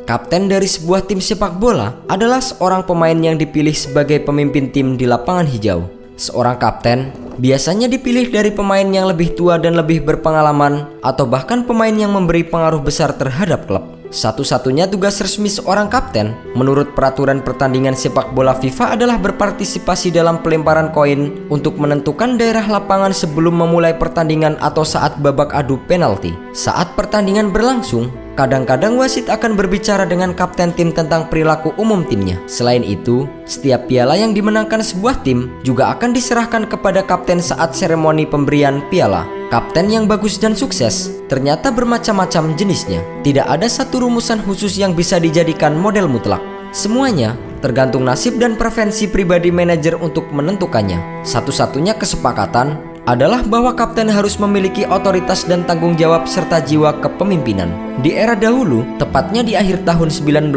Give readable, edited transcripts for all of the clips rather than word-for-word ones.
Kapten dari sebuah tim sepak bola adalah seorang pemain yang dipilih sebagai pemimpin tim di lapangan hijau. Seorang kapten biasanya dipilih dari pemain yang lebih tua dan lebih berpengalaman, atau bahkan pemain yang memberi pengaruh besar terhadap klub. Satu-satunya tugas resmi seorang kapten menurut peraturan pertandingan sepak bola FIFA adalah berpartisipasi dalam pelemparan koin untuk menentukan daerah lapangan sebelum memulai pertandingan atau saat babak adu penalti. Saat pertandingan berlangsung, kadang-kadang wasit akan berbicara dengan kapten tim tentang perilaku umum timnya. Selain itu, setiap piala yang dimenangkan sebuah tim juga akan diserahkan kepada kapten saat seremoni pemberian piala. Kapten yang bagus dan sukses ternyata bermacam-macam jenisnya. Tidak ada satu rumusan khusus yang bisa dijadikan model mutlak. Semuanya tergantung nasib dan preferensi pribadi manajer untuk menentukannya. Satu-satunya kesepakatan adalah bahwa kapten harus memiliki otoritas dan tanggung jawab serta jiwa kepemimpinan. Di era dahulu, tepatnya di akhir tahun 1920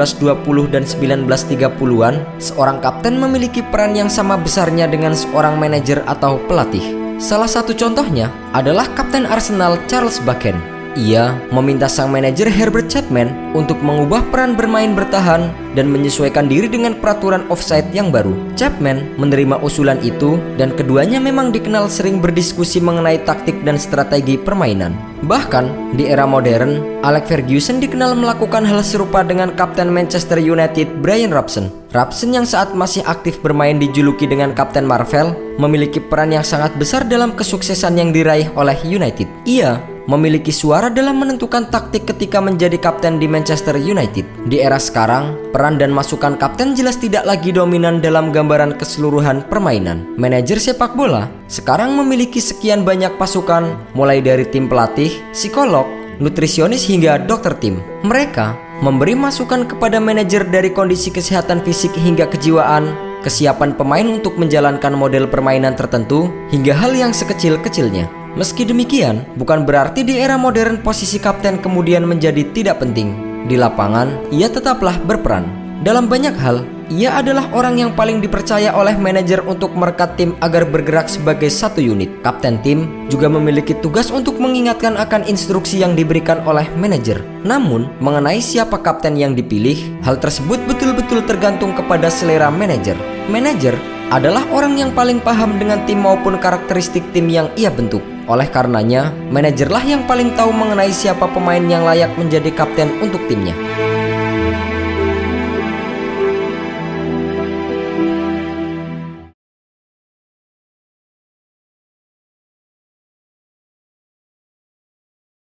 dan 1930-an, seorang kapten memiliki peran yang sama besarnya dengan seorang manajer atau pelatih. Salah satu contohnya adalah Kapten Arsenal Charles Bakken. Ia meminta sang manajer Herbert Chapman untuk mengubah peran bermain bertahan dan menyesuaikan diri dengan peraturan offside yang baru. Chapman menerima usulan itu dan keduanya memang dikenal sering berdiskusi mengenai taktik dan strategi permainan. Bahkan di era modern, Alex Ferguson dikenal melakukan hal serupa dengan Kapten Manchester United Brian Robson. Robson yang saat masih aktif bermain dijuluki dengan Kapten Marvel, memiliki peran yang sangat besar dalam kesuksesan yang diraih oleh United. Ia memiliki suara dalam menentukan taktik ketika menjadi kapten di Manchester United. Di era sekarang, peran dan masukan kapten jelas tidak lagi dominan dalam gambaran keseluruhan permainan. Manajer sepak bola sekarang memiliki sekian banyak pasukan, mulai dari tim pelatih, psikolog, nutrisionis hingga dokter tim. Mereka memberi masukan kepada manajer dari kondisi kesehatan fisik hingga kejiwaan, kesiapan pemain untuk menjalankan model permainan tertentu, hingga hal yang sekecil-kecilnya. Meski demikian, bukan berarti di era modern posisi kapten kemudian menjadi tidak penting. Di lapangan, ia tetaplah berperan. Dalam banyak hal, ia adalah orang yang paling dipercaya oleh manajer untuk merekat tim agar bergerak sebagai satu unit. Kapten tim juga memiliki tugas untuk mengingatkan akan instruksi yang diberikan oleh manajer. Namun, mengenai siapa kapten yang dipilih, hal tersebut betul-betul tergantung kepada selera manajer. Manajer adalah orang yang paling paham dengan tim maupun karakteristik tim yang ia bentuk. Oleh karenanya, manajerlah yang paling tahu mengenai siapa pemain yang layak menjadi kapten untuk timnya.